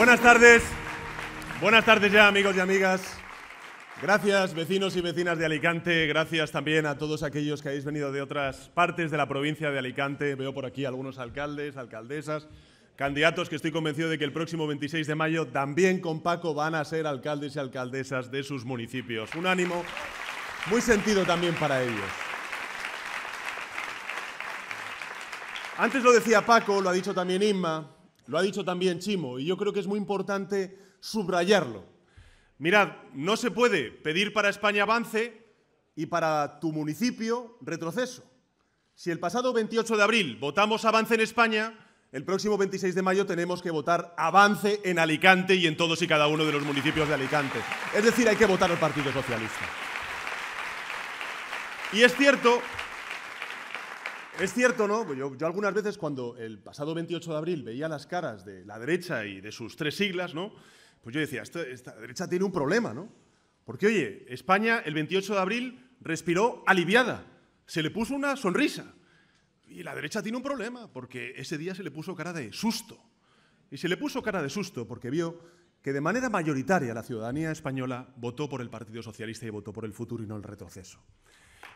Buenas tardes ya, amigos y amigas. Gracias, vecinos y vecinas de Alicante. Gracias también a todos aquellos que habéis venido de otras partes de la provincia de Alicante. Veo por aquí algunos alcaldes, alcaldesas, candidatos que estoy convencido de que el próximo 26 de mayo también con Paco van a ser alcaldes y alcaldesas de sus municipios. Un ánimo muy sentido también para ellos. Antes lo decía Paco, lo ha dicho también Inma, lo ha dicho también Chimo, y yo creo que es muy importante subrayarlo. Mirad, no se puede pedir para España avance y para tu municipio retroceso. Si el pasado 28 de abril votamos avance en España, el próximo 26 de mayo tenemos que votar avance en Alicante y en todos y cada uno de los municipios de Alicante. Es decir, hay que votar al Partido Socialista. Y es cierto, ¿no? Yo algunas veces cuando el pasado 28 de abril veía las caras de la derecha y de sus tres siglas, ¿no? Pues yo decía, esta derecha tiene un problema, ¿no? Porque, oye, España el 28 de abril respiró aliviada, se le puso una sonrisa. Y la derecha tiene un problema, porque ese día se le puso cara de susto. Y se le puso cara de susto porque vio que de manera mayoritaria la ciudadanía española votó por el Partido Socialista y votó por el futuro y no el retroceso.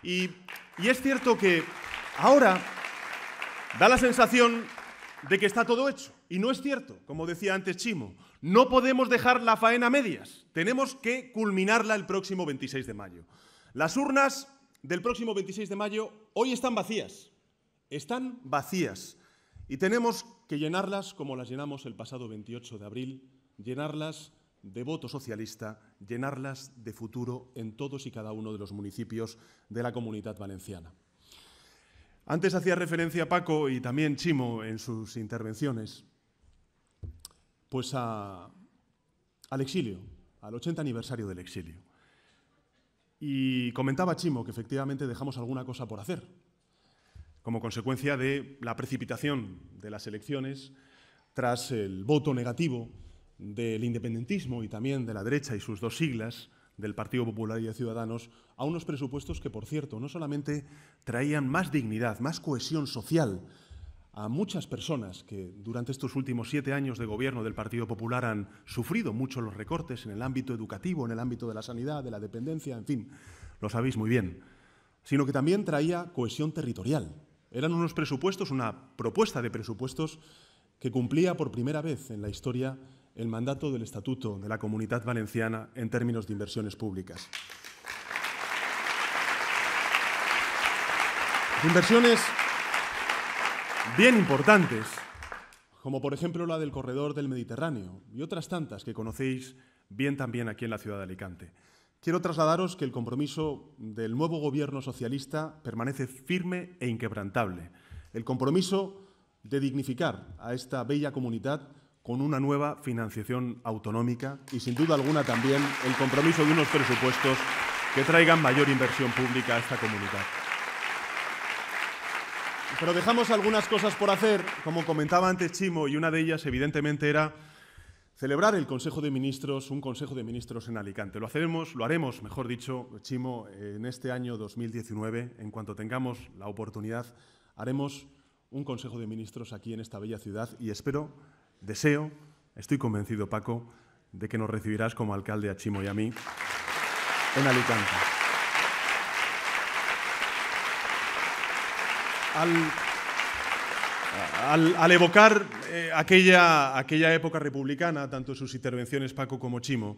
Y es cierto que ahora da la sensación de que está todo hecho. Y no es cierto, como decía antes Chimo. No podemos dejar la faena a medias. Tenemos que culminarla el próximo 26 de mayo. Las urnas del próximo 26 de mayo hoy están vacías. Están vacías. Y tenemos que llenarlas como las llenamos el pasado 28 de abril, llenarlas de voto socialista, llenarlas de futuro en todos y cada uno de los municipios de la Comunidad Valenciana. Antes hacía referencia Paco y también Chimo en sus intervenciones, pues al exilio, al 80 aniversario del exilio. Y comentaba Chimo que efectivamente dejamos alguna cosa por hacer, como consecuencia de la precipitación de las elecciones tras el voto negativo del independentismo y también de la derecha y sus dos siglas, del Partido Popular y de Ciudadanos, a unos presupuestos que, por cierto, no solamente traían más dignidad, más cohesión social a muchas personas que durante estos últimos 7 años de gobierno del Partido Popular han sufrido mucho los recortes en el ámbito educativo, en el ámbito de la sanidad, de la dependencia, en fin, lo sabéis muy bien, sino que también traía cohesión territorial. Eran unos presupuestos, una propuesta de presupuestos que cumplía por primera vez en la historia el mandato del Estatuto de la Comunidad Valenciana en términos de inversiones públicas. Inversiones bien importantes, como por ejemplo la del corredor del Mediterráneo y otras tantas que conocéis bien también aquí en la ciudad de Alicante. Quiero trasladaros que el compromiso del nuevo gobierno socialista permanece firme e inquebrantable. El compromiso de dignificar a esta bella comunidad con una nueva financiación autonómica y, sin duda alguna, también el compromiso de unos presupuestos que traigan mayor inversión pública a esta comunidad. Pero dejamos algunas cosas por hacer, como comentaba antes Chimo, y una de ellas, evidentemente, era celebrar el Consejo de Ministros, un Consejo de Ministros en Alicante. Lo haremos, mejor dicho, Chimo, en este año 2019, en cuanto tengamos la oportunidad, haremos un Consejo de Ministros aquí en esta bella ciudad y deseo, estoy convencido, Paco, de que nos recibirás como alcalde a Chimo y a mí en Alicante. Al evocar aquella época republicana, tanto sus intervenciones, Paco, como Chimo,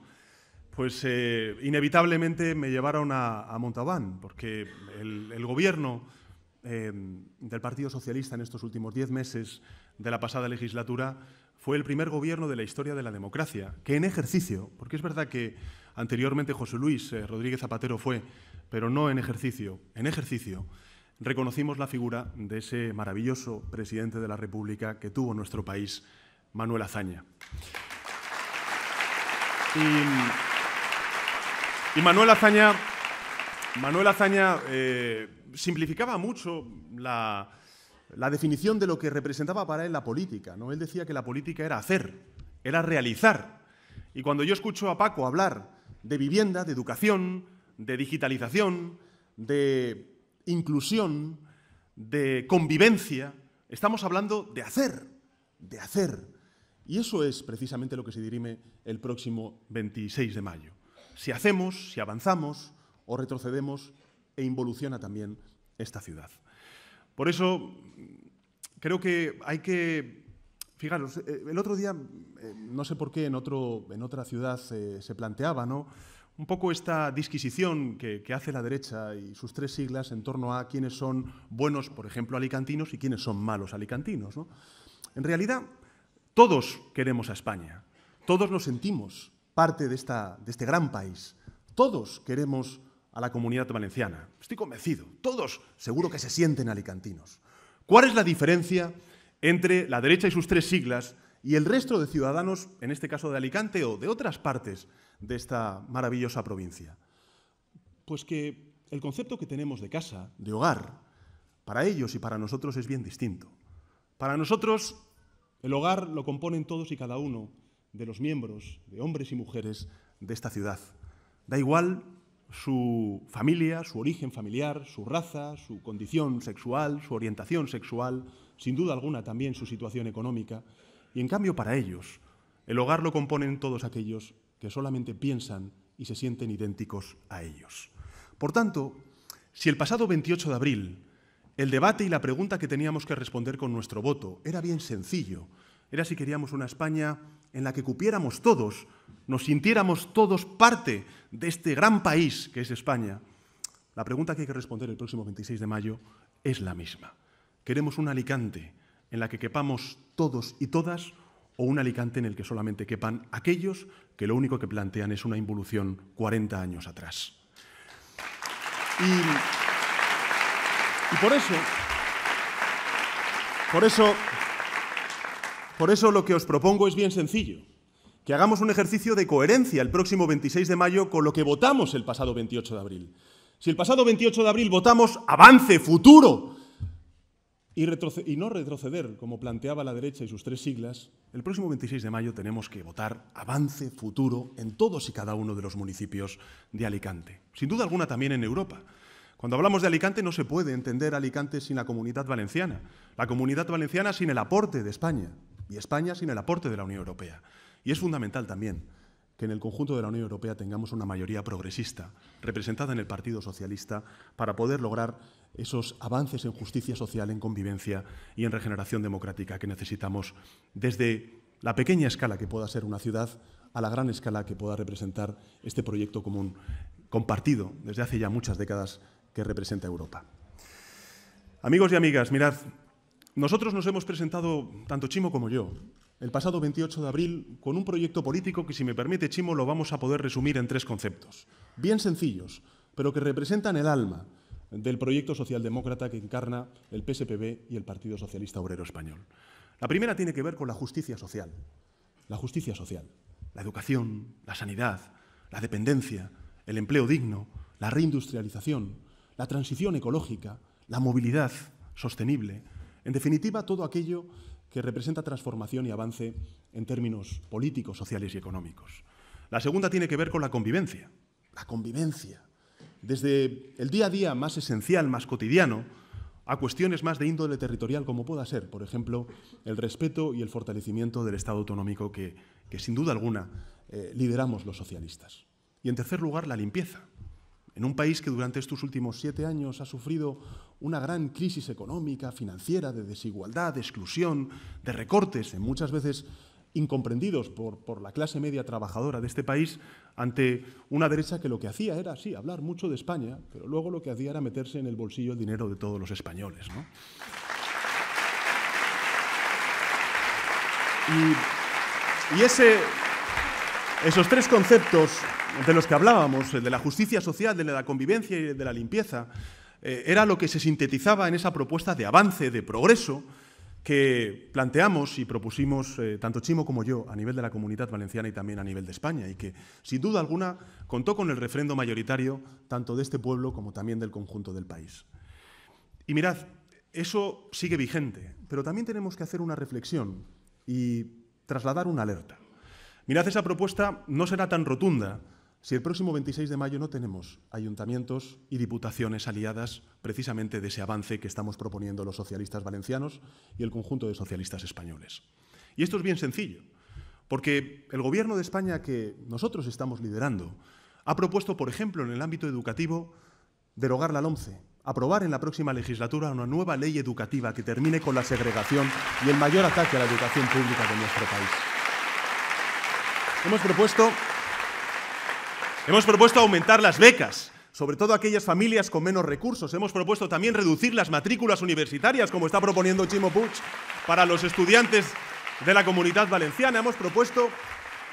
pues inevitablemente me llevaron a Montauban, porque el gobierno del Partido Socialista en estos últimos 10 meses de la pasada legislatura fue el primer gobierno de la historia de la democracia que en ejercicio, porque es verdad que anteriormente José Luis Rodríguez Zapatero fue, pero no en ejercicio, reconocimos la figura de ese maravilloso presidente de la República que tuvo nuestro país, Manuel Azaña. Y Manuel Azaña simplificaba mucho la definición de lo que representaba para él la política, ¿no? Él decía que la política era hacer, era realizar. Y cuando yo escucho a Paco hablar de vivienda, de educación, de digitalización, de inclusión, de convivencia, estamos hablando de hacer. Y eso es precisamente lo que se dirime el próximo 26 de mayo. Si hacemos, si avanzamos o retrocedemos, e involuciona también esta ciudad. Por eso, creo que hay que... Fijaros, el otro día, no sé por qué, en otra ciudad se planteaba, ¿no?, un poco esta disquisición que hace la derecha y sus tres siglas en torno a quiénes son buenos, por ejemplo, alicantinos y quiénes son malos alicantinos, ¿no? En realidad, todos queremos a España, todos nos sentimos parte de este gran país, todos queremos a la Comunidad Valenciana, estoy convencido, todos seguro que se sienten alicantinos. ¿Cuál es la diferencia entre la derecha y sus tres siglas y el resto de ciudadanos, en este caso de Alicante o de otras partes de esta maravillosa provincia? Pues que el concepto que tenemos de casa, de hogar, para ellos y para nosotros es bien distinto. Para nosotros, el hogar lo componen todos y cada uno de los miembros, de hombres y mujeres, de esta ciudad. Da igual su familia, su origen familiar, su raza, su condición sexual, su orientación sexual, sin duda alguna también su situación económica. Y en cambio, para ellos, el hogar lo componen todos aquellos que solamente piensan y se sienten idénticos a ellos. Por tanto, si el pasado 28 de abril el debate y la pregunta que teníamos que responder con nuestro voto era bien sencillo, era si queríamos una España en la que cupiéramos todos, nos sintiéramos todos parte de este gran país que es España, la pregunta que hay que responder el próximo 26 de mayo es la misma. ¿Queremos un Alicante en la que quepamos todos y todas o un Alicante en el que solamente quepan aquellos que lo único que plantean es una involución 40 años atrás? Y por eso lo que os propongo es bien sencillo, que hagamos un ejercicio de coherencia el próximo 26 de mayo con lo que votamos el pasado 28 de abril. Si el pasado 28 de abril votamos avance, futuro, y no retroceder, como planteaba la derecha y sus tres siglas, el próximo 26 de mayo tenemos que votar avance, futuro, en todos y cada uno de los municipios de Alicante. Sin duda alguna también en Europa. Cuando hablamos de Alicante no se puede entender Alicante sin la Comunidad Valenciana, la Comunidad Valenciana sin el aporte de España y España sin el aporte de la Unión Europea. Y es fundamental también que en el conjunto de la Unión Europea tengamos una mayoría progresista, representada en el Partido Socialista, para poder lograr esos avances en justicia social, en convivencia y en regeneración democrática que necesitamos desde la pequeña escala que pueda ser una ciudad a la gran escala que pueda representar este proyecto común compartido desde hace ya muchas décadas que representa Europa. Amigos y amigas, mirad, nosotros nos hemos presentado, tanto Chimo como yo, el pasado 28 de abril con un proyecto político que, si me permite, Chimo, lo vamos a poder resumir en tres conceptos, bien sencillos, pero que representan el alma del proyecto socialdemócrata que encarna el PSPB y el Partido Socialista Obrero Español. La primera tiene que ver con la justicia social, la educación, la sanidad, la dependencia, el empleo digno, la reindustrialización, la transición ecológica, la movilidad sostenible, en definitiva, todo aquello que representa transformación y avance en términos políticos, sociales y económicos. La segunda tiene que ver con la convivencia, desde el día a día más esencial, más cotidiano, a cuestiones más de índole territorial, como pueda ser, por ejemplo, el respeto y el fortalecimiento del Estado autonómico que sin duda alguna lideramos los socialistas. Y en tercer lugar, la limpieza. En un país que durante estos últimos 7 años ha sufrido una gran crisis económica, financiera, de desigualdad, de exclusión, de recortes, muchas veces incomprendidos por la clase media trabajadora de este país, ante una derecha que lo que hacía era, sí, hablar mucho de España, pero luego lo que hacía era meterse en el bolsillo el dinero de todos los españoles, ¿no? Y esos tres conceptos de los que hablábamos, el de la justicia social, de la convivencia y de la limpieza, era lo que se sintetizaba en esa propuesta de avance, de progreso, que planteamos y propusimos tanto Chimo como yo a nivel de la Comunidad Valenciana y también a nivel de España, y que sin duda alguna contó con el refrendo mayoritario tanto de este pueblo como también del conjunto del país. Y mirad, eso sigue vigente, pero también tenemos que hacer una reflexión y trasladar una alerta. Mirad, esa propuesta no será tan rotunda si el próximo 26 de mayo no tenemos ayuntamientos y diputaciones aliadas precisamente de ese avance que estamos proponiendo los socialistas valencianos y el conjunto de socialistas españoles. Y esto es bien sencillo. Porque el Gobierno de España que nosotros estamos liderando ha propuesto, por ejemplo, en el ámbito educativo, derogar la LOMCE, aprobar en la próxima legislatura una nueva ley educativa que termine con la segregación y el mayor ataque a la educación pública de nuestro país. Hemos propuesto aumentar las becas, sobre todo aquellas familias con menos recursos. Hemos propuesto también reducir las matrículas universitarias, como está proponiendo Ximo Puig, para los estudiantes de la Comunitat Valenciana. Hemos propuesto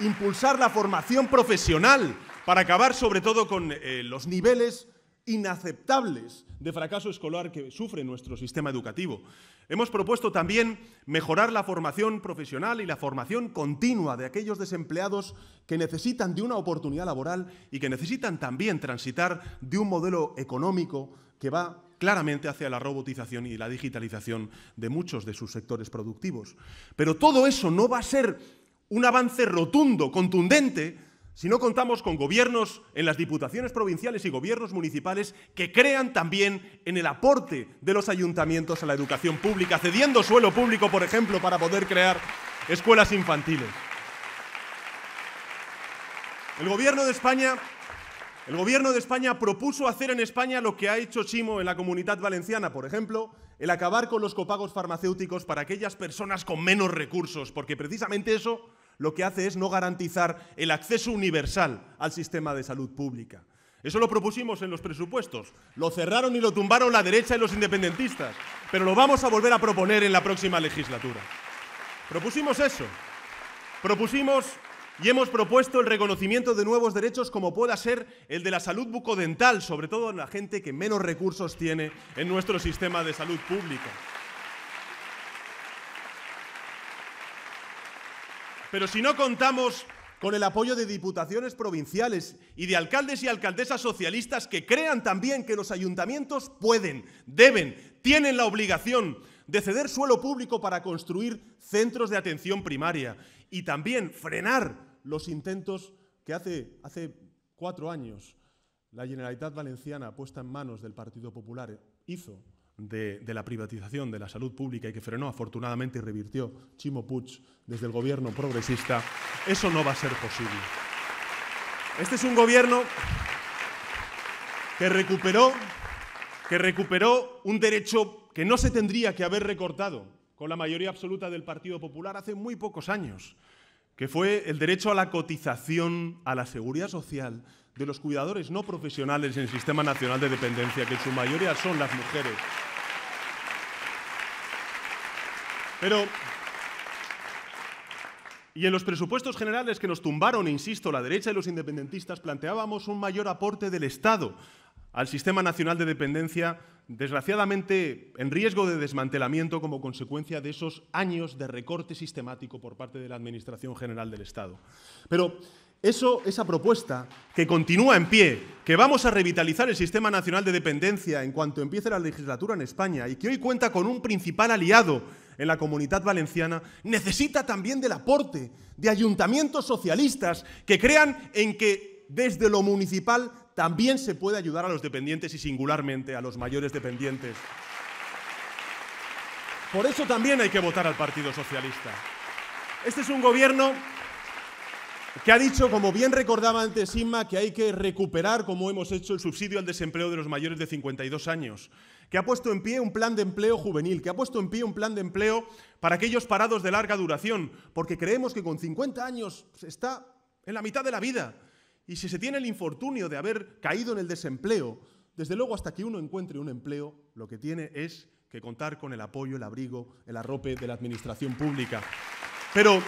impulsar la formación profesional para acabar sobre todo con los niveles inaceptables de fracaso escolar que sufre nuestro sistema educativo. Hemos propuesto también mejorar la formación profesional y la formación continua de aquellos desempleados que necesitan de una oportunidad laboral y que necesitan también transitar de un modelo económico que va claramente hacia la robotización y la digitalización de muchos de sus sectores productivos. Pero todo eso no va a ser un avance rotundo, contundente, si no contamos con gobiernos en las diputaciones provinciales y gobiernos municipales que crean también en el aporte de los ayuntamientos a la educación pública, cediendo suelo público, por ejemplo, para poder crear escuelas infantiles. El Gobierno de España propuso hacer en España lo que ha hecho Ximo en la Comunitat Valenciana, por ejemplo, el acabar con los copagos farmacéuticos para aquellas personas con menos recursos, porque precisamente eso lo que hace es no garantizar el acceso universal al sistema de salud pública. Eso lo propusimos en los presupuestos. Lo cerraron y lo tumbaron la derecha y los independentistas, pero lo vamos a volver a proponer en la próxima legislatura. Propusimos eso. Propusimos y hemos propuesto el reconocimiento de nuevos derechos como pueda ser el de la salud bucodental, sobre todo en la gente que menos recursos tiene en nuestro sistema de salud pública. Pero si no contamos con el apoyo de diputaciones provinciales y de alcaldes y alcaldesas socialistas que crean también que los ayuntamientos pueden, deben, tienen la obligación de ceder suelo público para construir centros de atención primaria y también frenar los intentos que hace 4 años la Generalitat Valenciana, puesta en manos del Partido Popular, hizo de la privatización de la salud pública y que frenó afortunadamente y revirtió Ximo Puig desde el gobierno progresista, eso no va a ser posible. Este es un gobierno que recuperó un derecho que no se tendría que haber recortado con la mayoría absoluta del Partido Popular hace muy pocos años, que fue el derecho a la cotización a la seguridad social de los cuidadores no profesionales en el Sistema Nacional de Dependencia, que en su mayoría son las mujeres. Y en los presupuestos generales que nos tumbaron, insisto, la derecha y los independentistas, planteábamos un mayor aporte del Estado al Sistema Nacional de Dependencia, desgraciadamente en riesgo de desmantelamiento como consecuencia de esos años de recorte sistemático por parte de la Administración General del Estado. Pero esa propuesta, que continúa en pie, que vamos a revitalizar el Sistema Nacional de Dependencia en cuanto empiece la legislatura en España y que hoy cuenta con un principal aliado en la Comunitat Valenciana, necesita también del aporte de ayuntamientos socialistas que crean en que desde lo municipal también se puede ayudar a los dependientes y singularmente a los mayores dependientes. Por eso también hay que votar al Partido Socialista. Este es un gobierno que ha dicho, como bien recordaba antes Inma, que hay que recuperar, como hemos hecho, el subsidio al desempleo de los mayores de 52 años, que ha puesto en pie un plan de empleo juvenil, que ha puesto en pie un plan de empleo para aquellos parados de larga duración, porque creemos que con 50 años se está en la mitad de la vida. Y si se tiene el infortunio de haber caído en el desempleo, desde luego hasta que uno encuentre un empleo, lo que tiene es que contar con el apoyo, el abrigo, el arrope de la administración pública. Pero,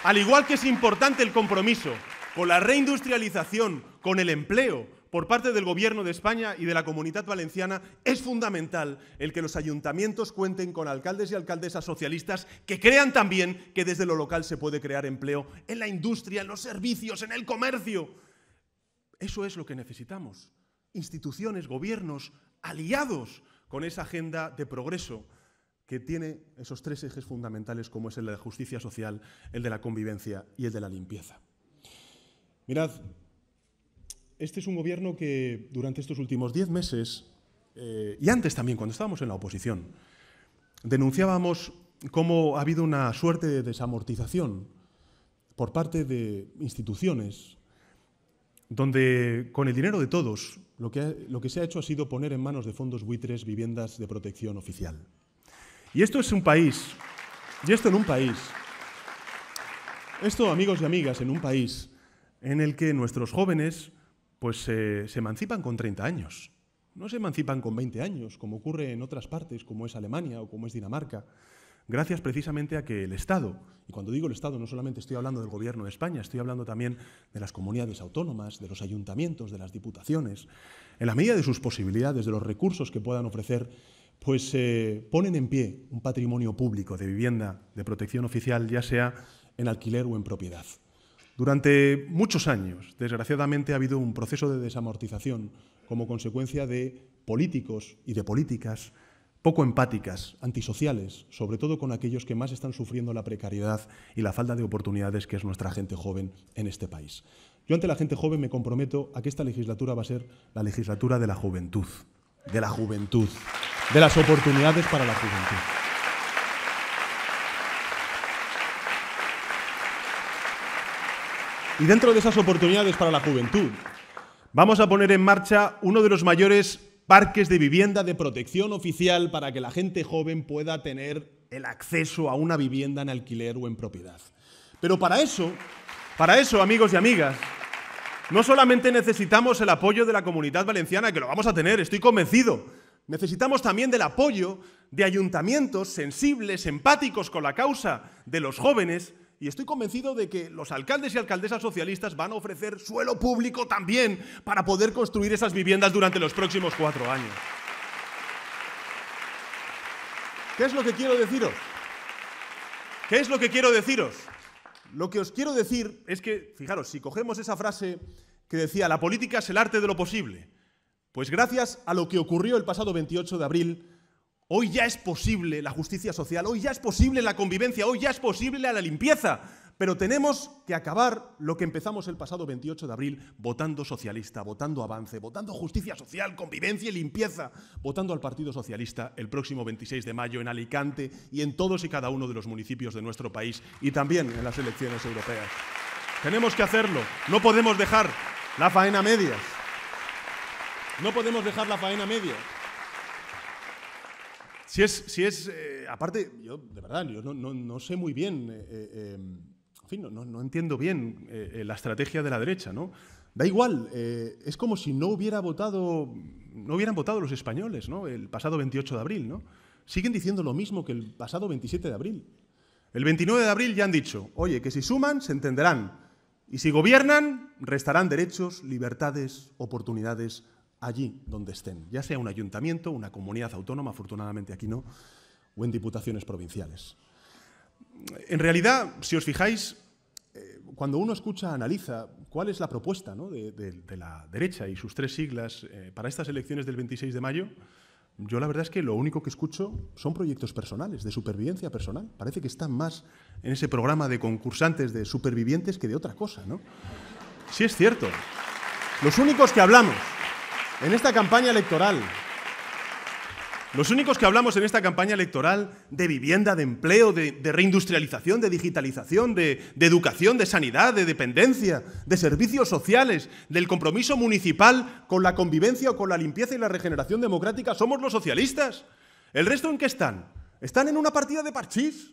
al igual que es importante el compromiso con la reindustrialización, con el empleo, por parte del Gobierno de España y de la Comunitat Valenciana, es fundamental el que los ayuntamientos cuenten con alcaldes y alcaldesas socialistas que crean también que desde lo local se puede crear empleo en la industria, en los servicios, en el comercio. Eso es lo que necesitamos. Instituciones, gobiernos, aliados con esa agenda de progreso que tiene esos 3 ejes fundamentales como es el de la justicia social, el de la convivencia y el de la limpieza. Mirad, este es un gobierno que durante estos últimos 10 meses, y antes también, cuando estábamos en la oposición, denunciábamos cómo ha habido una suerte de desamortización por parte de instituciones donde, con el dinero de todos, lo que se ha hecho ha sido poner en manos de fondos buitres viviendas de protección oficial. Y esto es un país, esto, amigos y amigas, en un país en el que nuestros jóvenes pues, se emancipan con 30 años. No se emancipan con 20 años, como ocurre en otras partes, como es Alemania o como es Dinamarca, gracias precisamente a que el Estado, y cuando digo el Estado no solamente estoy hablando del Gobierno de España, estoy hablando también de las comunidades autónomas, de los ayuntamientos, de las diputaciones, en la medida de sus posibilidades, de los recursos que puedan ofrecer, pues ponen en pie un patrimonio público de vivienda de protección oficial, ya sea en alquiler o en propiedad. Durante muchos años, desgraciadamente, ha habido un proceso de desamortización como consecuencia de políticos y de políticas poco empáticas, antisociales, sobre todo con aquellos que más están sufriendo la precariedad y la falta de oportunidades que es nuestra gente joven en este país. Yo ante la gente joven me comprometo a que esta legislatura va a ser la legislatura de la juventud, de las oportunidades para la juventud. Y dentro de esas oportunidades para la juventud, vamos a poner en marcha uno de los mayores parques de vivienda de protección oficial para que la gente joven pueda tener el acceso a una vivienda en alquiler o en propiedad. Pero para eso, amigos y amigas, no solamente necesitamos el apoyo de la Comunidad Valenciana, que lo vamos a tener, estoy convencido. Necesitamos también del apoyo de ayuntamientos sensibles, empáticos con la causa de los jóvenes, y estoy convencido de que los alcaldes y alcaldesas socialistas van a ofrecer suelo público también para poder construir esas viviendas durante los próximos 4 años. ¿Qué es lo que quiero deciros? ¿Qué es lo que quiero deciros? Lo que os quiero decir es que, fijaros, si cogemos esa frase que decía «la política es el arte de lo posible», pues gracias a lo que ocurrió el pasado 28 de abril, hoy ya es posible la justicia social, hoy ya es posible la convivencia, hoy ya es posible la limpieza, pero tenemos que acabar lo que empezamos el pasado 28 de abril votando socialista, votando avance, votando justicia social, convivencia y limpieza, votando al Partido Socialista el próximo 26 de mayo en Alicante y en todos y cada uno de los municipios de nuestro país y también en las elecciones europeas. Tenemos que hacerlo, no podemos dejar la faena a medias. No podemos dejar la faena a medias. Aparte, yo de verdad, yo no sé muy bien, en fin, no entiendo bien la estrategia de la derecha, ¿no? Da igual, es como si no hubieran votado los españoles, ¿no? El pasado 28 de abril, ¿no? Siguen diciendo lo mismo que el pasado 27 de abril. El 29 de abril ya han dicho, oye, que si suman se entenderán y si gobiernan restarán derechos, libertades, oportunidades allí donde estén, ya sea un ayuntamiento, una comunidad autónoma, afortunadamente aquí no, o en diputaciones provinciales. En realidad, si os fijáis, cuando uno escucha, analiza cuál es la propuesta, ¿no?, de la derecha y sus 3 siglas para estas elecciones del 26 de mayo, yo la verdad es que lo único que escucho son proyectos personales, de supervivencia personal. Parece que están más en ese programa de concursantes de supervivientes que de otra cosa, ¿no? Sí es cierto. Los únicos que hablamos en esta campaña electoral, de vivienda, de empleo, de reindustrialización, de digitalización, de educación, de sanidad, de dependencia, de servicios sociales, del compromiso municipal con la convivencia o con la limpieza y la regeneración democrática, somos los socialistas. ¿El resto en qué están? Están en una partida de parchís.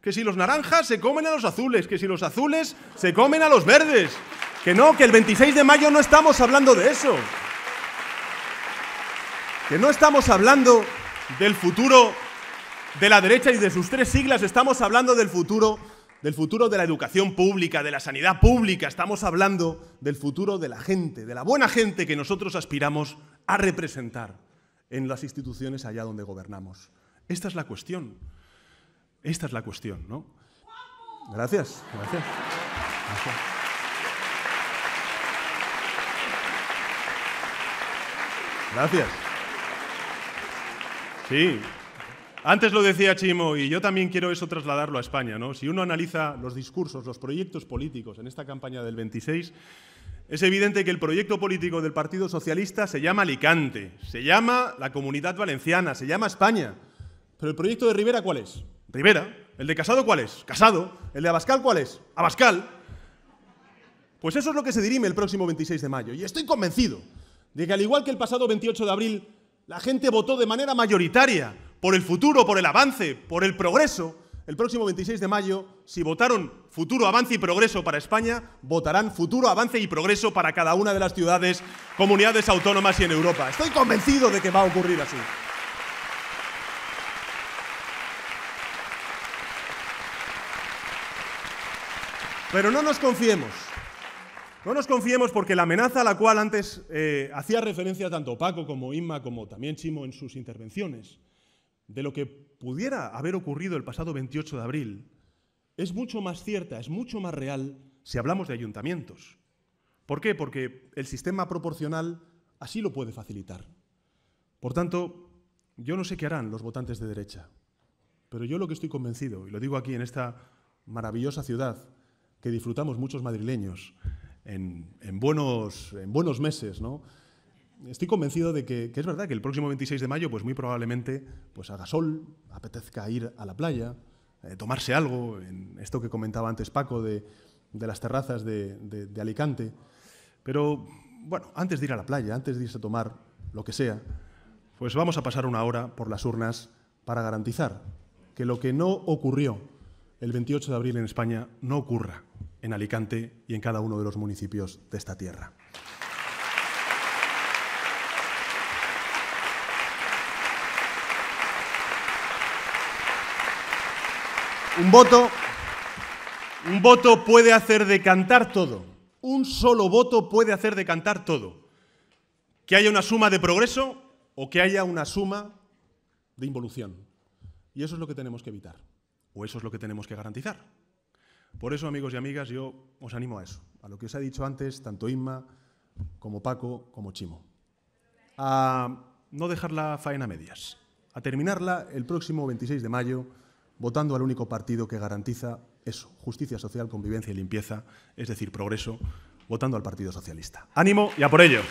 Que si los naranjas se comen a los azules, que si los azules se comen a los verdes. Que no, que el 26 de mayo no estamos hablando de eso. Que no estamos hablando del futuro de la derecha y de sus 3 siglas, estamos hablando del futuro de la educación pública, de la sanidad pública, estamos hablando del futuro de la gente, de la buena gente que nosotros aspiramos a representar en las instituciones allá donde gobernamos. Esta es la cuestión, ¿no? Gracias. Gracias. Sí, antes lo decía Chimo y yo también quiero eso trasladarlo a España, ¿no? Si uno analiza los discursos, los proyectos políticos en esta campaña del 26, es evidente que el proyecto político del Partido Socialista se llama Alicante, se llama la Comunidad Valenciana, se llama España. Pero el proyecto de Rivera, ¿cuál es? Rivera. ¿El de Casado cuál es? Casado. ¿El de Abascal cuál es? Abascal. Pues eso es lo que se dirime el próximo 26 de mayo. Y estoy convencido de que, al igual que el pasado 28 de abril, la gente votó de manera mayoritaria por el futuro, por el avance, por el progreso. El próximo 26 de mayo, si votaron futuro, avance y progreso para España, votarán futuro, avance y progreso para cada una de las ciudades, comunidades autónomas y en Europa. Estoy convencido de que va a ocurrir así. Pero no nos confiemos. No nos confiemos, porque la amenaza a la cual antes hacía referencia tanto Paco como Inma, como también Chimo en sus intervenciones, de lo que pudiera haber ocurrido el pasado 28 de abril, es mucho más cierta, es mucho más real si hablamos de ayuntamientos. ¿Por qué? Porque el sistema proporcional así lo puede facilitar. Por tanto, yo no sé qué harán los votantes de derecha, pero yo lo que estoy convencido, y lo digo aquí en esta maravillosa ciudad que disfrutamos muchos madrileños en buenos meses, ¿no? Estoy convencido de que es verdad que el próximo 26 de mayo, pues muy probablemente pues haga sol, apetezca ir a la playa, tomarse algo, en esto que comentaba antes Paco de las terrazas de Alicante. Pero, bueno, antes de ir a la playa, antes de irse a tomar lo que sea, pues vamos a pasar una hora por las urnas para garantizar que lo que no ocurrió el 28 de abril en España no ocurra en Alicante y en cada uno de los municipios de esta tierra. Un voto puede hacer decantar todo. Un solo voto puede hacer decantar todo. Que haya una suma de progreso o que haya una suma de involución. Y eso es lo que tenemos que evitar. O eso es lo que tenemos que garantizar. Por eso, amigos y amigas, yo os animo a eso. A lo que os ha dicho antes, tanto Inma como Paco como Chimo. A no dejar la faena a medias. A terminarla el próximo 26 de mayo votando al único partido que garantiza eso, justicia social, convivencia y limpieza, es decir, progreso, votando al Partido Socialista. ¡Ánimo y a por ello!